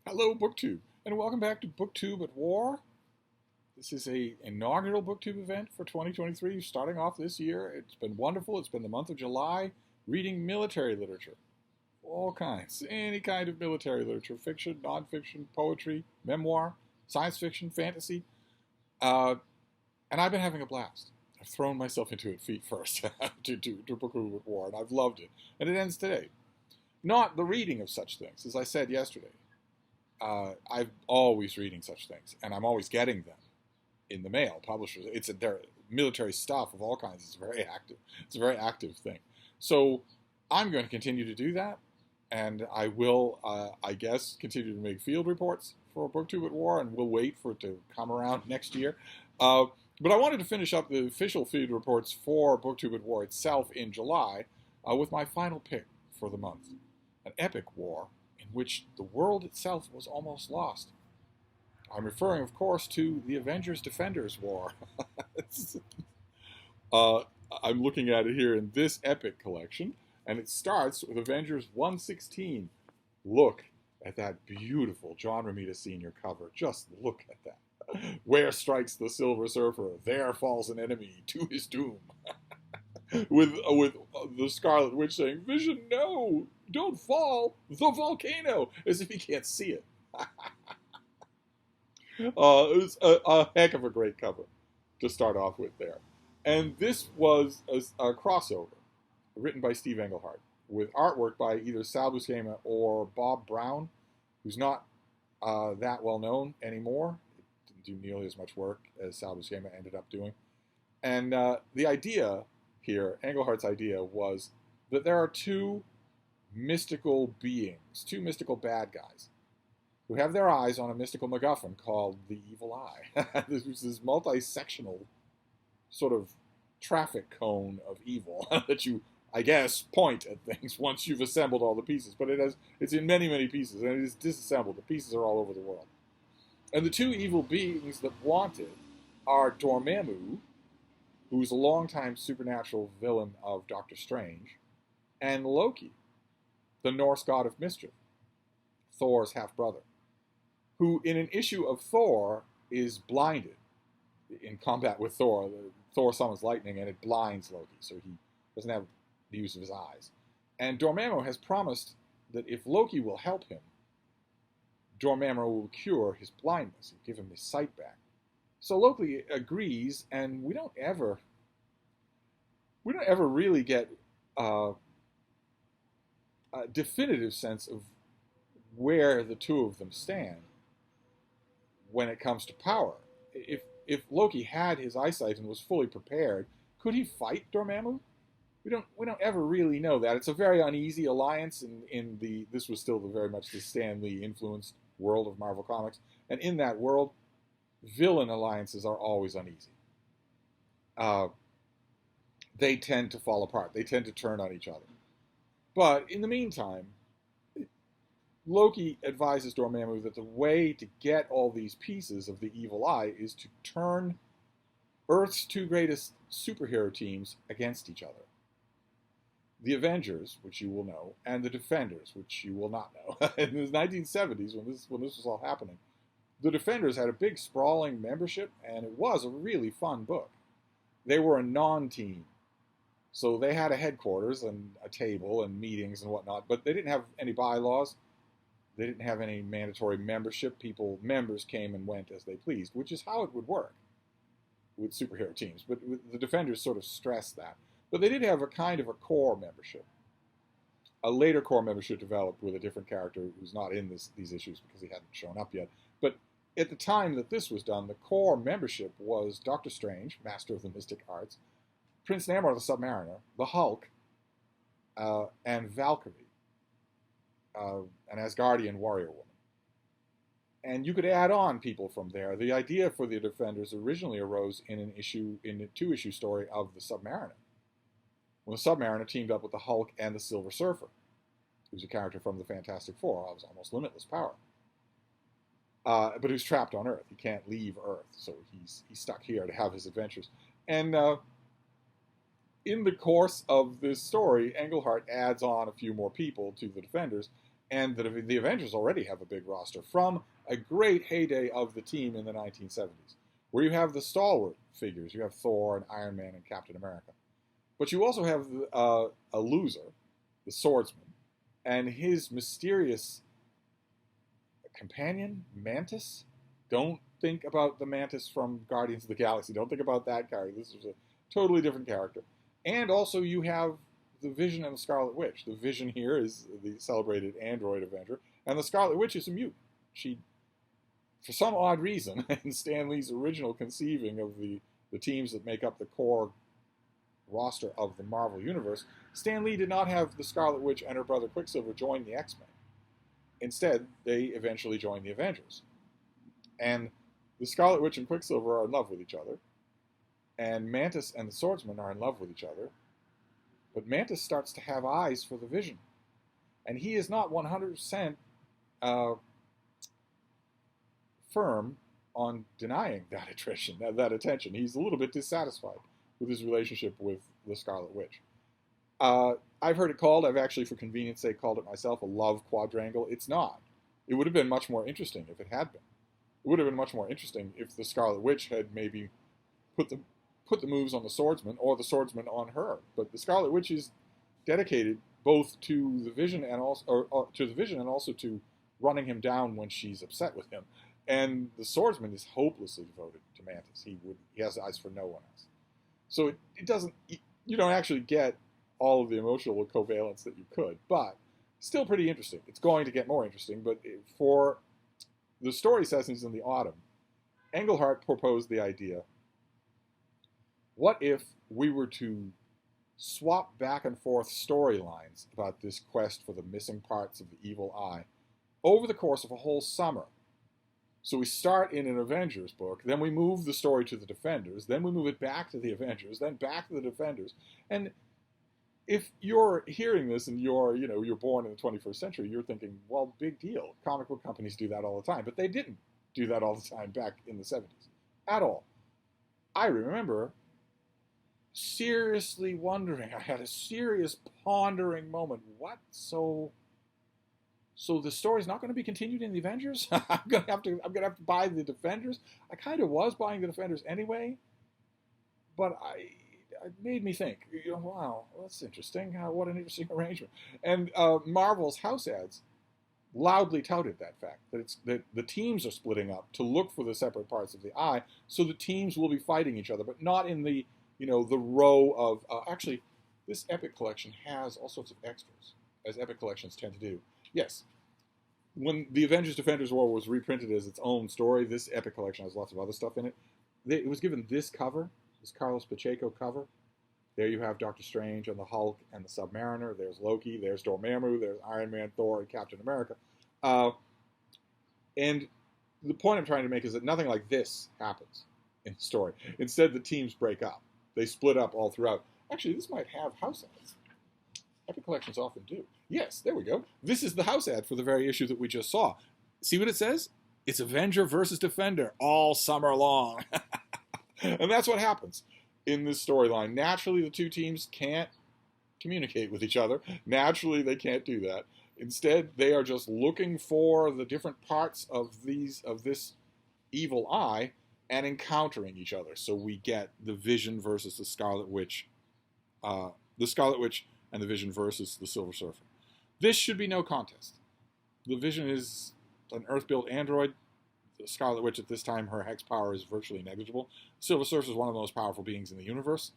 Hello, BookTube, and welcome back to BookTube at War. This is a inaugural BookTube event for 2023, starting off this year. It's been wonderful. It's been the month of July, reading military literature, all kinds, any kind of military literature, fiction, nonfiction, poetry, memoir, science fiction, fantasy, uh, and I've been having a blast. I've thrown myself into it feet first to BookTube at War, and I've loved it. And it ends today. Not the reading of such things, as I said yesterday. I'm always reading such things, and I'm always getting them in the mail. Publishers, they're military stuff of all kinds. It's very active. It's a very active thing. So I'm going to continue to do that, and I will, I guess, continue to make field reports for BookTube at War, and we'll wait for it to come around next year. But I wanted to finish up the official field reports for BookTube at War itself in July with my final pick for the month, an epic war in which the world itself was almost lost. I'm referring, of course, to the Avengers Defenders War. I'm looking at it here in this epic collection, and it starts with Avengers 116. Look at that beautiful John Romita Sr. cover. Just look at that. Where strikes the Silver Surfer, there falls an enemy to his doom. with the Scarlet Witch saying, "Vision, no, don't fall, the volcano," as if he can't see it. It was a heck of a great cover to start off with there. And this was a crossover written by Steve Englehart with artwork by either Sal Buscema or Bob Brown, who's not that well known anymore. It didn't do nearly as much work as Sal Buscema ended up doing. And the idea here, Englehart's idea, was that there are two mystical beings, two mystical bad guys, who have their eyes on a mystical MacGuffin called the Evil Eye. This is this multi-sectional sort of traffic cone of evil that you, I guess, point at things once you've assembled all the pieces. But it's in many, many pieces, and it is disassembled. The pieces are all over the world. And the two evil beings that want it are Dormammu, who's a longtime supernatural villain of Doctor Strange, and Loki, the Norse god of mischief, Thor's half-brother, who in an issue of Thor is blinded in combat with Thor. Thor summons lightning and it blinds Loki, so he doesn't have the use of his eyes. And Dormammu has promised that if Loki will help him, Dormammu will cure his blindness and give him his sight back. So Loki agrees, and we don't ever really get a definitive sense of where the two of them stand when it comes to power. If Loki had his eyesight and was fully prepared, could he fight Dormammu? We don't ever really know that. It's a very uneasy alliance this was still very much the Stan Lee influenced world of Marvel Comics, and in that world, villain alliances are always uneasy. They tend to fall apart. They tend to turn on each other. But in the meantime, Loki advises Dormammu that the way to get all these pieces of the Evil Eye is to turn Earth's two greatest superhero teams against each other. The Avengers, which you will know, and the Defenders, which you will not know. In the 1970s, when this was all happening, the Defenders had a big sprawling membership, and it was a really fun book. They were a non-team. So they had a headquarters and a table and meetings and whatnot, but they didn't have any bylaws. They didn't have any mandatory membership. Members came and went as they pleased, which is how it would work with superhero teams. But the Defenders sort of stressed that. But they did have a kind of a core membership. A later core membership developed with a different character who's not in these issues because he hadn't shown up yet. But at the time that this was done, the core membership was Doctor Strange, Master of the Mystic Arts, Prince Namor the Submariner, the Hulk, and Valkyrie, an Asgardian warrior woman. And you could add on people from there. The idea for the Defenders originally arose in a two-issue story of the Submariner, when the Submariner teamed up with the Hulk and the Silver Surfer, who's a character from the Fantastic Four, of almost limitless power, but who's trapped on Earth. He can't leave Earth, so he's stuck here to have his adventures. And in the course of this story, Englehart adds on a few more people to the Defenders, And the Avengers already have a big roster from a great heyday of the team in the 1970s, where you have the stalwart figures. You have Thor and Iron Man and Captain America. But you also have a loser, the swordsman, and his mysterious companion, Mantis. Don't think about the Mantis from Guardians of the Galaxy. Don't think about that character. This is a totally different character. And also you have the Vision and the Scarlet Witch. The Vision here is the celebrated android Avenger, and the Scarlet Witch is a mutant. She, for some odd reason, in Stan Lee's original conceiving of the teams that make up the core roster of the Marvel Universe, Stan Lee did not have the Scarlet Witch and her brother Quicksilver join the X-Men. Instead, they eventually joined the Avengers. And the Scarlet Witch and Quicksilver are in love with each other, and Mantis and the Swordsman are in love with each other, but Mantis starts to have eyes for the Vision. And he is not 100% firm on denying that attention. He's a little bit dissatisfied with his relationship with the Scarlet Witch. I've heard it called, I've actually for convenience sake called it myself, a love quadrangle. It's not. It would have been much more interesting if it had been. It would have been much more interesting if the Scarlet Witch had maybe put the moves on the Swordsman, or the Swordsman on her. But the Scarlet Witch is dedicated both to the Vision and also to running him down when she's upset with him. And the Swordsman is hopelessly devoted to Mantis. He has eyes for no one else. So it doesn't. You don't actually get all of the emotional covalence that you could, but still pretty interesting. It's going to get more interesting. But for the story sessions in the autumn, Englehart proposed the idea: what if we were to swap back and forth storylines about this quest for the missing parts of the evil eye over the course of a whole summer? So we start in an Avengers book, then we move the story to the Defenders, then we move it back to the Avengers, then back to the Defenders. And if you're hearing this and you're born in the 21st century, you're thinking, well, big deal. Comic book companies do that all the time. But they didn't do that all the time back in the 70s. At all. I remember seriously wondering, I had a serious pondering moment. What? So the story's not going to be continued in the Avengers? I'm gonna have to buy the Defenders. I kind of was buying the Defenders anyway, but it made me think. Wow, that's interesting. What an interesting arrangement. And Marvel's house ads loudly touted that fact, that the teams are splitting up to look for the separate parts of the eye, so the teams will be fighting each other, but not in the the row of actually. This Epic collection has all sorts of extras, as Epic collections tend to do. Yes, when the Avengers Defenders War was reprinted as its own story, this Epic collection has lots of other stuff in it. It was given this cover, this Carlos Pacheco cover. There you have Doctor Strange and the Hulk and the Submariner. There's Loki. There's Dormammu. There's Iron Man, Thor, and Captain America. And the point I'm trying to make is that nothing like this happens in the story. Instead, the teams break up. They split up all throughout. Actually, this might have house ads. Epic collections often do. Yes, there we go. This is the house ad for the very issue that we just saw. See what it says? It's Avenger versus Defender all summer long. And that's what happens in this storyline. Naturally, the two teams can't communicate with each other. Naturally, they can't do that. Instead, they are just looking for the different parts of this evil eye and encountering each other. So we get the Vision versus the Scarlet Witch. The Scarlet Witch and the Vision versus the Silver Surfer. This should be no contest. The Vision is an Earth-built android. The Scarlet Witch at this time, her hex power is virtually negligible. Silver Surfer is one of the most powerful beings in the universe.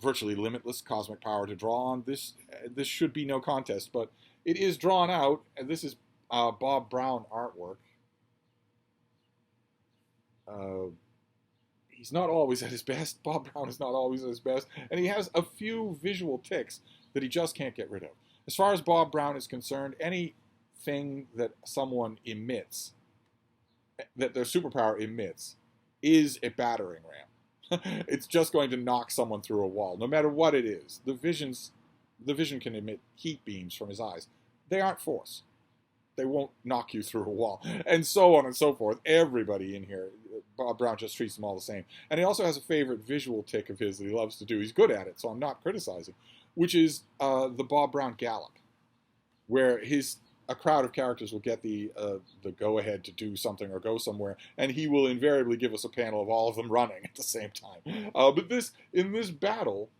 Virtually limitless cosmic power to draw on. This should be no contest, but it is drawn out, and this is Bob Brown artwork. He's not always at his best. Bob Brown is not always at his best, and he has a few visual tics that he just can't get rid of. As far as Bob Brown is concerned, anything that someone emits, that their superpower emits, is a battering ram. It's just going to knock someone through a wall, no matter what it is. The Vision can emit heat beams from his eyes. They aren't force. They won't knock you through a wall, and so on and so forth. Everybody in here, Bob Brown just treats them all the same. And he also has a favorite visual tic of his that he loves to do. He's good at it, so I'm not criticizing, which is the Bob Brown gallop, where his a crowd of characters will get the go-ahead to do something or go somewhere, and he will invariably give us a panel of all of them running at the same time. But in this battle,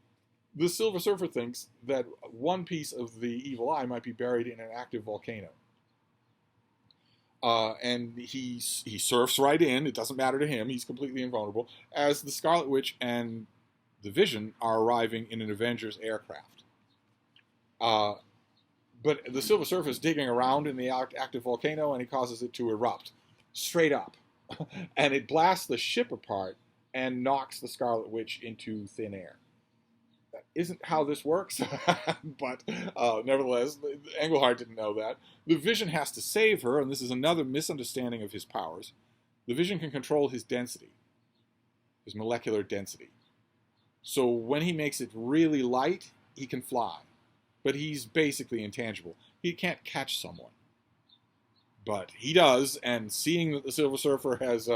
the Silver Surfer thinks that one piece of the evil eye might be buried in an active volcano. And he surfs right in. It doesn't matter to him. He's completely invulnerable. As the Scarlet Witch and the Vision are arriving in an Avengers aircraft. But the Silver Surfer is digging around in the active volcano, and he causes it to erupt straight up. And it blasts the ship apart and knocks the Scarlet Witch into thin air. That isn't how this works, but nevertheless, Englehart didn't know that. The Vision has to save her, and this is another misunderstanding of his powers. The Vision can control his density, his molecular density. So when he makes it really light, he can fly. But he's basically intangible. He can't catch someone. But he does, and seeing that the Silver Surfer has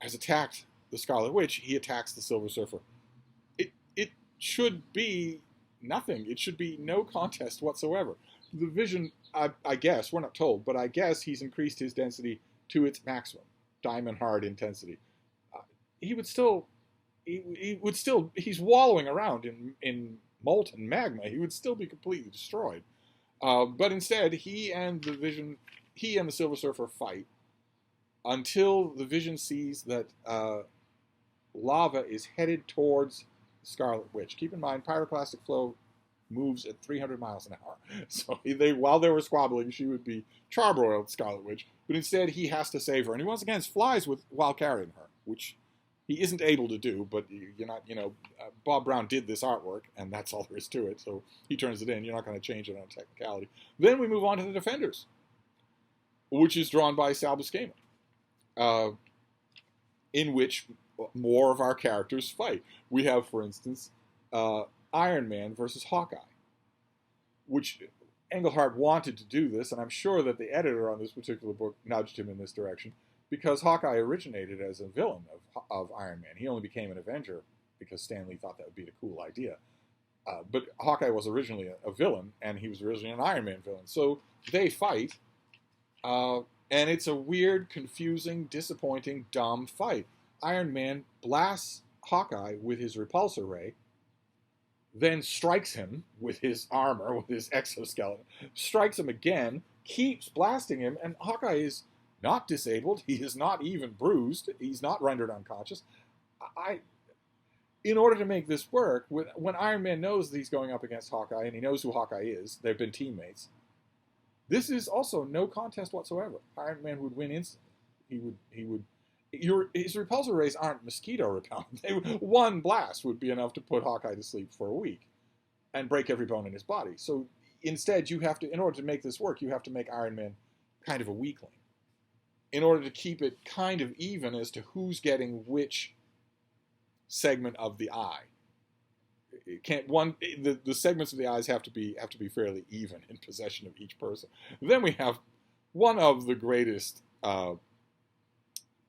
attacked the Scarlet Witch, he attacks the Silver Surfer. It should be nothing. It should be no contest whatsoever. The Vision, I guess, we're not told, but I guess he's increased his density to its maximum, diamond hard intensity. He's wallowing around in molten magma. He would still be completely destroyed. But instead, he and the Silver Surfer fight until the Vision sees that lava is headed towards Scarlet Witch. Keep in mind, pyroclastic flow moves at 300 miles an hour. So while they were squabbling, she would be charbroiled, Scarlet Witch. But instead, he has to save her. And he once again flies while carrying her, which he isn't able to do. But Bob Brown did this artwork, and that's all there is to it. So he turns it in. You're not going to change it on a technicality. Then we move on to the Defenders, which is drawn by Sal Buscema, in which more of our characters fight. We have, for instance, Iron Man versus Hawkeye, which Englehart wanted to do this, and I'm sure that the editor on this particular book nudged him in this direction, because Hawkeye originated as a villain of Iron Man. He only became an Avenger because Stan Lee thought that would be the cool idea. But Hawkeye was originally a villain, and he was originally an Iron Man villain. So they fight, and it's a weird, confusing, disappointing, dumb fight. Iron Man blasts Hawkeye with his repulsor ray, then strikes him with his armor, with his exoskeleton, strikes him again, keeps blasting him, and Hawkeye is not disabled. He is not even bruised. He's not rendered unconscious. In order to make this work, when Iron Man knows that he's going up against Hawkeye, and he knows who Hawkeye is, they've been teammates, this is also no contest whatsoever. Iron Man would win instantly. His repulsor rays aren't mosquito repellent. One blast would be enough to put Hawkeye to sleep for a week and break every bone in his body. So instead, in order to make this work, you have to make Iron Man kind of a weakling, in order to keep it kind of even as to who's getting which segment of the eye. The segments of the eyes have to be fairly even in possession of each person. Then we have one of the greatest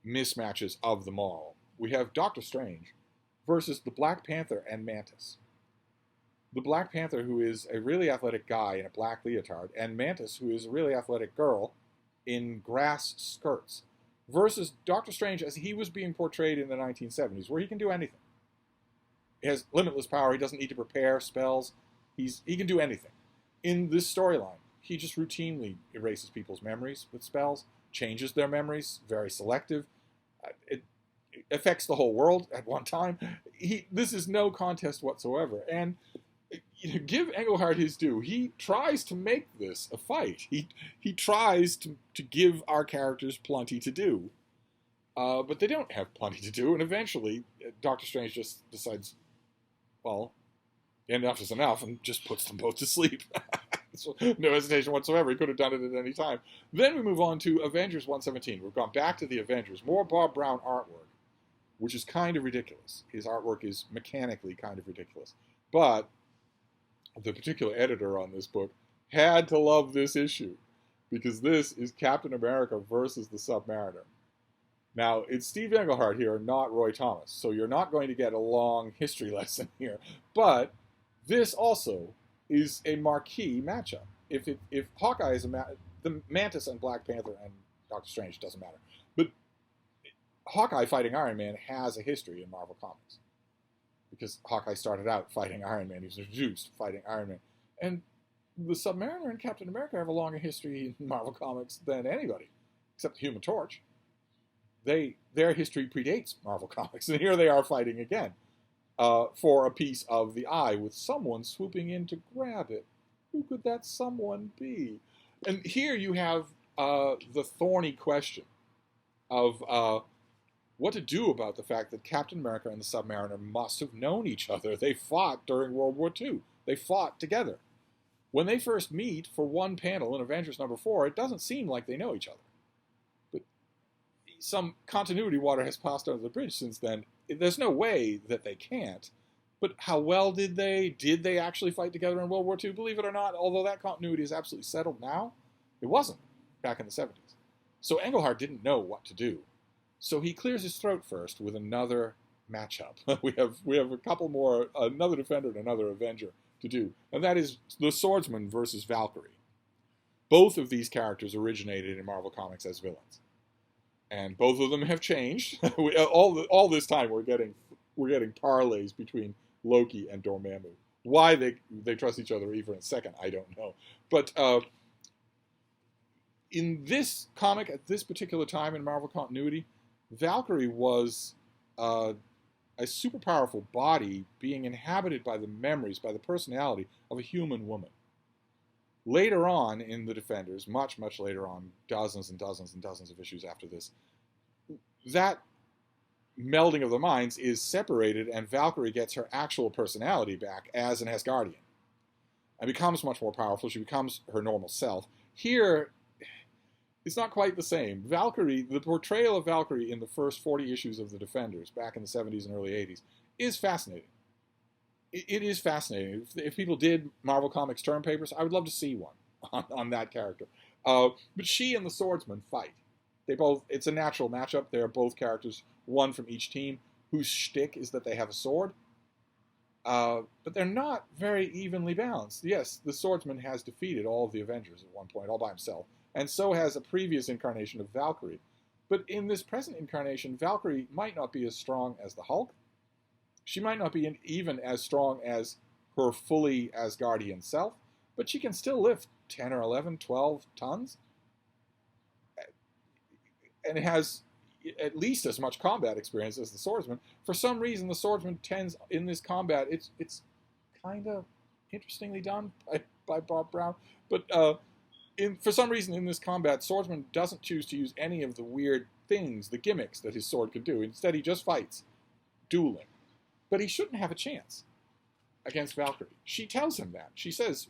mismatches of them all. We have Doctor Strange versus the Black Panther and Mantis. The Black Panther, who is a really athletic guy in a black leotard, and Mantis, who is a really athletic girl in grass skirts, versus Doctor Strange as he was being portrayed in the 1970s, where he can do anything. He has limitless power. He doesn't need to prepare spells. He can do anything. In this storyline, he just routinely erases people's memories with spells, changes their memories, very selective. It affects the whole world at one time. This is no contest whatsoever. And give Englehart his due. He tries to make this a fight. He tries to give our characters plenty to do. But they don't have plenty to do. And eventually, Doctor Strange just decides, well, enough is enough, and just puts them both to sleep. So, no hesitation whatsoever. He could have done it at any time. Then we move on to Avengers 117. We've gone back to the Avengers. More Bob Brown artwork, which is kind of ridiculous. His artwork is mechanically kind of ridiculous. But the particular editor on this book had to love this issue, because this is Captain America versus the Submariner. Now, it's Steve Englehart here, not Roy Thomas, so you're not going to get a long history lesson here. But this also is a marquee matchup. if Hawkeye is the Mantis and Black Panther and Doctor Strange doesn't matter, but Hawkeye fighting Iron Man has a history in Marvel Comics because Hawkeye started out fighting Iron Man. He was introduced fighting Iron Man, and the Submariner and Captain America have a longer history in Marvel Comics than anybody, except the Human Torch. Their history predates Marvel Comics, and here they are fighting again for a piece of the eye with someone swooping in to grab it. Who could that someone be? And here you have the thorny question of what to do about the fact that Captain America and the Submariner must have known each other. They fought during World War II. They fought together. When they first meet for one panel in Avengers #4, it doesn't seem like they know each other. But some continuity water has passed under the bridge since then. There's no way that they can't. But how well did they? Did they actually fight together in World War II? Believe it or not, although that continuity is absolutely settled now, it wasn't back in the 70s. So Englehart didn't know what to do. So he clears his throat first with another matchup. we have a couple more, another Defender and another Avenger to do. And that is the Swordsman versus Valkyrie. Both of these characters originated in Marvel Comics as villains. And both of them have changed. All this time we're getting parlays between Loki and Dormammu. Why they trust each other even a second, I don't know. But in this comic, at this particular time in Marvel continuity, Valkyrie was a super powerful body being inhabited by the memories, by the personality of a human woman. Later on in the Defenders, much, much later on, dozens and dozens and dozens of issues after this, that melding of the minds is separated and Valkyrie gets her actual personality back as an Asgardian and becomes much more powerful. She becomes her normal self. Here, it's not quite the same. Valkyrie, the portrayal of Valkyrie in the first 40 issues of the Defenders back in the 70s and early 80s is fascinating. It is fascinating. If people did Marvel Comics term papers, I would love to see one on that character. But she and the Swordsman fight. It's a natural matchup. They are both characters, one from each team, whose shtick is that they have a sword. But they're not very evenly balanced. Yes, the Swordsman has defeated all of the Avengers at one point, all by himself. And so has a previous incarnation of Valkyrie. But in this present incarnation, Valkyrie might not be as strong as the Hulk. She might not be even as strong as her fully Asgardian self, but she can still lift 10 or 11, 12 tons. And it has at least as much combat experience as the Swordsman. For some reason, the Swordsman tends, in this combat, it's kind of interestingly done by Bob Brown, but for some reason in this combat, Swordsman doesn't choose to use any of the weird things, the gimmicks that his sword could do. Instead, he just fights, dueling. But he shouldn't have a chance against Valkyrie. She tells him that. She says,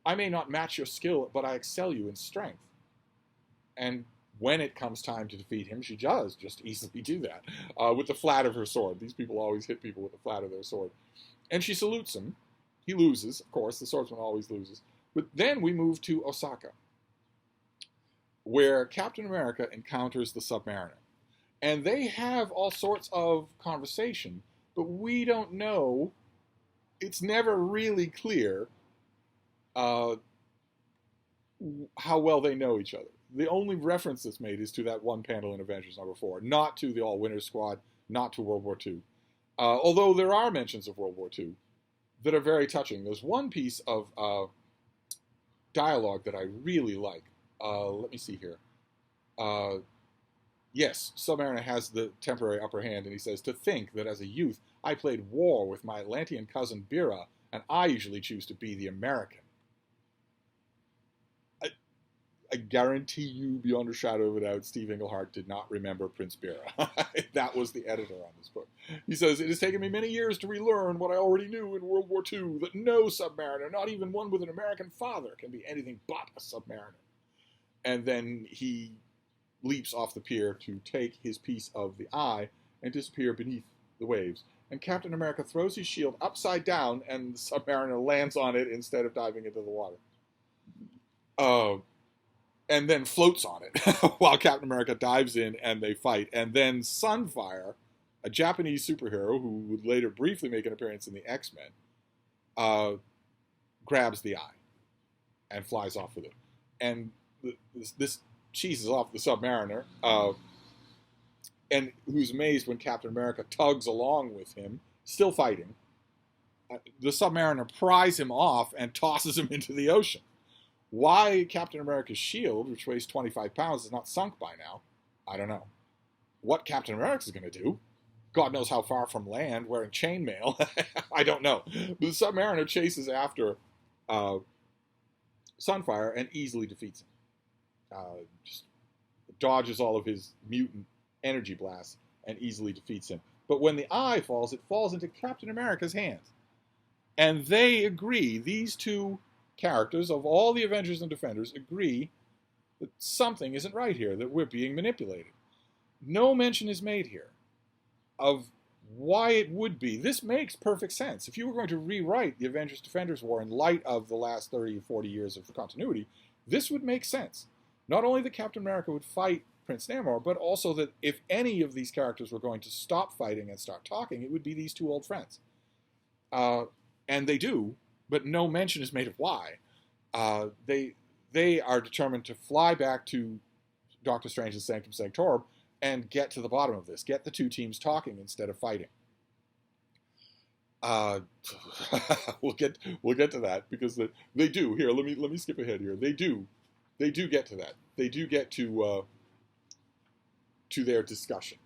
I may not match your skill, but I excel you in strength. And when it comes time to defeat him, she does just easily do that with the flat of her sword. These people always hit people with the flat of their sword. And she salutes him. He loses, of course. The Swordsman always loses. But then we move to Osaka, where Captain America encounters the Submariner. And they have all sorts of conversation, but we don't know. It's never really clear how well they know each other. The only reference that's made is to that one panel in Avengers #4, not to the All-Winners Squad, not to World War II. Although there are mentions of World War II that are very touching. There's one piece of dialogue that I really like. Let me see here. Yes, Submariner has the temporary upper hand, and he says, to think that as a youth, I played war with my Atlantean cousin Bira, and I usually choose to be the American. I guarantee you, beyond a shadow of a doubt, Steve Englehart did not remember Prince Bira. That was the editor on this book. He says, it has taken me many years to relearn what I already knew in World War II, that no submariner, not even one with an American father, can be anything but a submariner. And then he leaps off the pier to take his piece of the eye and disappear beneath the waves. And Captain America throws his shield upside down, and the Submariner lands on it instead of diving into the water. And then floats on it while Captain America dives in and they fight. And then Sunfire, a Japanese superhero who would later briefly make an appearance in the X-Men, grabs the eye. and flies off with it. And this cheeses off the Submariner, and who's amazed when Captain America tugs along with him, still fighting. The Submariner pries him off and tosses him into the ocean. Why Captain America's shield, which weighs 25 pounds, is not sunk by now, I don't know. What Captain America's going to do, God knows how far from land, wearing chainmail, I don't know. But the Submariner chases after Sunfire and easily defeats him. Just dodges all of his mutant energy blasts and easily defeats him. But when the eye falls, it falls into Captain America's hands. And they agree, these two characters of all the Avengers and Defenders agree that something isn't right here, that we're being manipulated. No mention is made here of why it would be. This makes perfect sense. If you were going to rewrite the Avengers Defenders War in light of the last 30 or 40 years of continuity, this would make sense. Not only that Captain America would fight Prince Namor, but also that if any of these characters were going to stop fighting and start talking, it would be these two old friends. And they do, but no mention is made of why. They are determined to fly back to Doctor Strange's Sanctum Sanctorum and get to the bottom of this. Get the two teams talking instead of fighting. We'll get to that because they do. Here, let me skip ahead here. They do get to that. They do get to their discussion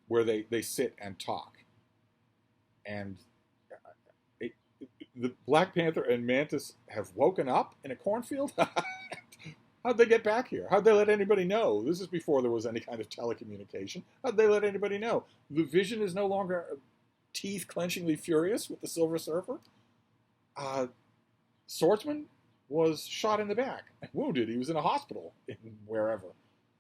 where they sit and talk. And the Black Panther and Mantis have woken up in a cornfield? How'd they get back here? How'd they let anybody know? This is before there was any kind of telecommunication. How'd they let anybody know? The Vision is no longer teeth-clenchingly furious with the Silver Surfer. Swordsman was shot in the back and wounded. He was in a hospital in wherever,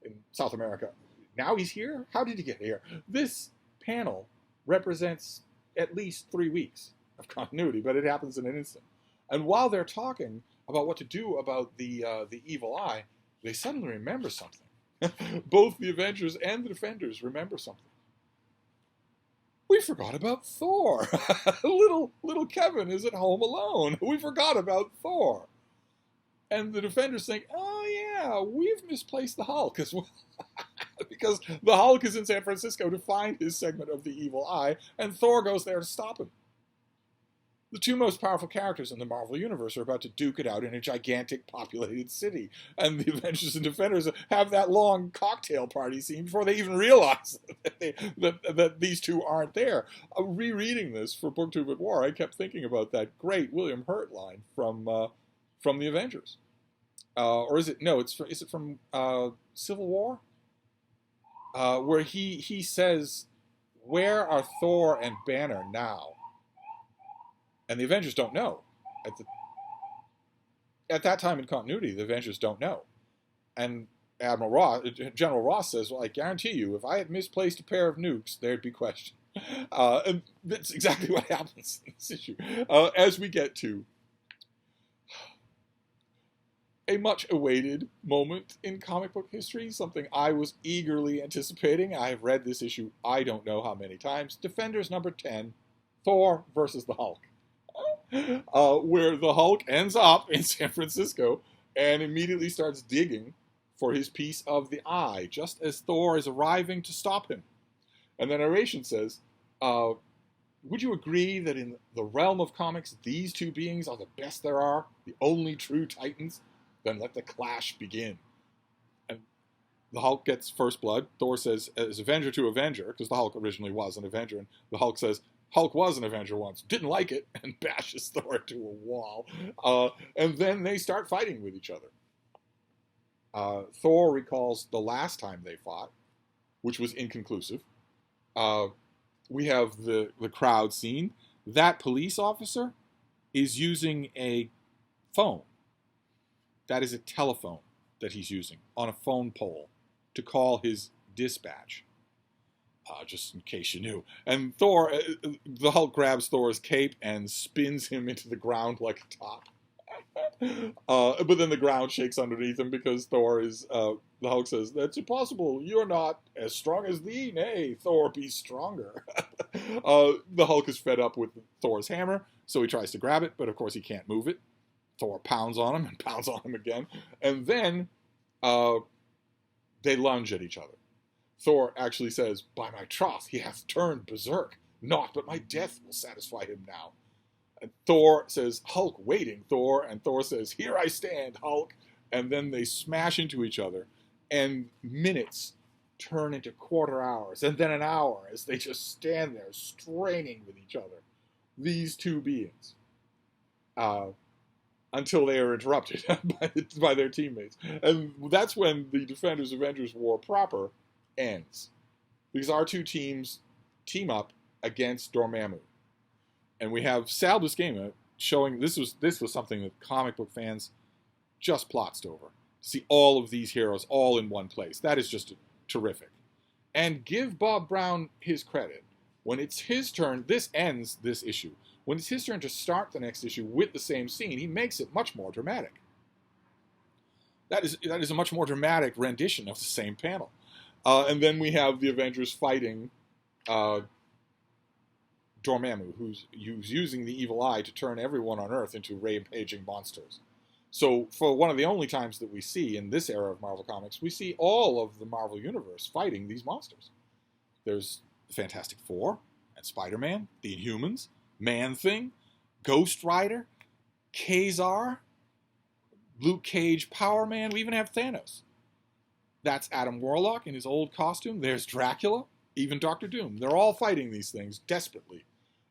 in South America. Now he's here? How did he get here? This panel represents at least 3 weeks of continuity, but it happens in an instant. And while they're talking about what to do about the evil eye, they suddenly remember something. Both the Avengers and the Defenders remember something. We forgot about Thor. little Kevin is at home alone. We forgot about Thor. And the Defenders think, oh yeah, we've misplaced the Hulk as well. Because the Hulk is in San Francisco to find his segment of the evil eye, and Thor goes there to stop him. The two most powerful characters in the Marvel Universe are about to duke it out in a gigantic populated city. And the Avengers and Defenders have that long cocktail party scene before they even realize that these two aren't there. Rereading this for BookTube at War, I kept thinking about that great William Hurt line from the Avengers. Or is it? No, is it from Civil War? Where he says, "Where are Thor and Banner now?" And the Avengers don't know. At that time in continuity, the Avengers don't know. And General Ross says, well, I guarantee you, if I had misplaced a pair of nukes, there'd be question. And that's exactly what happens in this issue. As we get to a much-awaited moment in comic book history, something I was eagerly anticipating. I've read this issue I don't know how many times. Defenders number 10, Thor versus the Hulk. Where the Hulk ends up in San Francisco and immediately starts digging for his piece of the eye, just as Thor is arriving to stop him. And the narration says, would you agree that in the realm of comics, these two beings are the best there are, the only true titans? Then let the clash begin. And the Hulk gets first blood. Thor says, as Avenger to Avenger, because the Hulk originally was an Avenger, and the Hulk says, Hulk was an Avenger once, didn't like it, and bashes Thor to a wall. And then they start fighting with each other. Thor recalls the last time they fought, which was inconclusive. We have the crowd scene. That police officer is using a phone. That is a telephone that he's using on a phone pole to call his dispatch. Just in case you knew. And Thor, the Hulk grabs Thor's cape and spins him into the ground like a top. But then the ground shakes underneath him because Thor is, the Hulk says, that's impossible. You're not as strong as thee. Nay, Thor, be stronger. The Hulk is fed up with Thor's hammer, so he tries to grab it, but of course he can't move it. Thor pounds on him and pounds on him again. And then they lunge at each other. Thor actually says, "By my troth, he hath turned berserk. Naught but my death will satisfy him now." And Thor says, "Hulk, waiting, Thor." And Thor says, "Here I stand, Hulk." And then they smash into each other. And minutes turn into quarter hours. And then an hour as they just stand there straining with each other. These two beings. Until they are interrupted by their teammates. And that's when the Defenders Avengers War proper ends. Because our two teams team up against Dormammu. And we have Sal Buscema showing this was something that comic book fans just plotzed over. See all of these heroes all in one place. That is just terrific. And give Bob Brown his credit. When it's his turn, this ends this issue. When it's his turn to start the next issue with the same scene, he makes it much more dramatic. That is a much more dramatic rendition of the same panel. And then we have the Avengers fighting Dormammu, who's using the evil eye to turn everyone on Earth into rampaging monsters. So for one of the only times that we see in this era of Marvel Comics, we see all of the Marvel Universe fighting these monsters. There's the Fantastic Four and Spider-Man, the Inhumans, Man-Thing, Ghost Rider, Kazar, Luke Cage, Power Man. We even have Thanos. That's Adam Warlock in his old costume. There's Dracula, even Doctor Doom. They're all fighting these things desperately.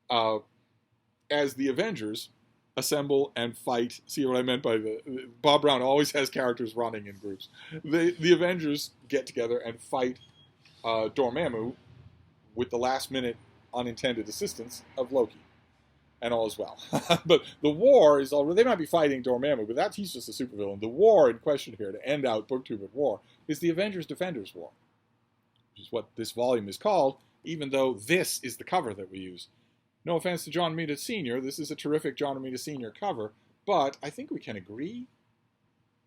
As the Avengers assemble and fight. See what I meant by Bob Brown always has characters running in groups. The Avengers get together and fight Dormammu with the last-minute unintended assistance of Loki. And all is well. But the war is already... They might be fighting Dormammu, but he's just a supervillain. The war in question here, to end out BookTube at War, is the Avengers Defenders War. Which is what this volume is called, even though this is the cover that we use. No offense to John Romita Sr., this is a terrific John Romita Sr. cover, but I think we can agree,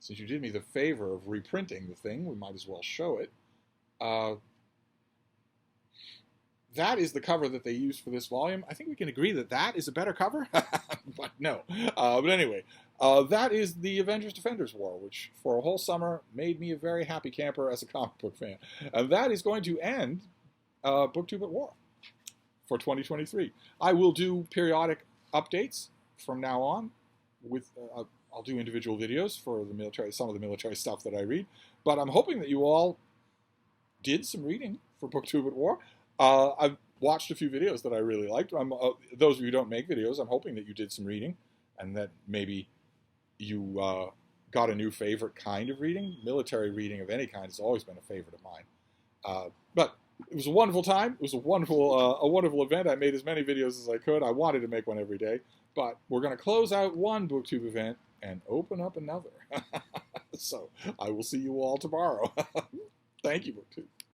since you did me the favor of reprinting the thing, we might as well show it. That is the cover that they used for this volume. I think we can agree that that is a better cover. But no. But anyway, that is the Avengers Defenders War, which for a whole summer made me a very happy camper as a comic book fan. And that is going to end BookTube at War for 2023. I will do periodic updates from now on. I'll do individual videos for the military, some of the military stuff that I read. But I'm hoping that you all did some reading for BookTube at War. I've watched a few videos that I really liked. Those of you who don't make videos, I'm hoping that you did some reading and that maybe you got a new favorite kind of reading. Military reading of any kind has always been a favorite of mine. But it was a wonderful time. It was a wonderful event. I made as many videos as I could. I wanted to make one every day. But we're going to close out one BookTube event and open up another. So I will see you all tomorrow. Thank you, BookTube.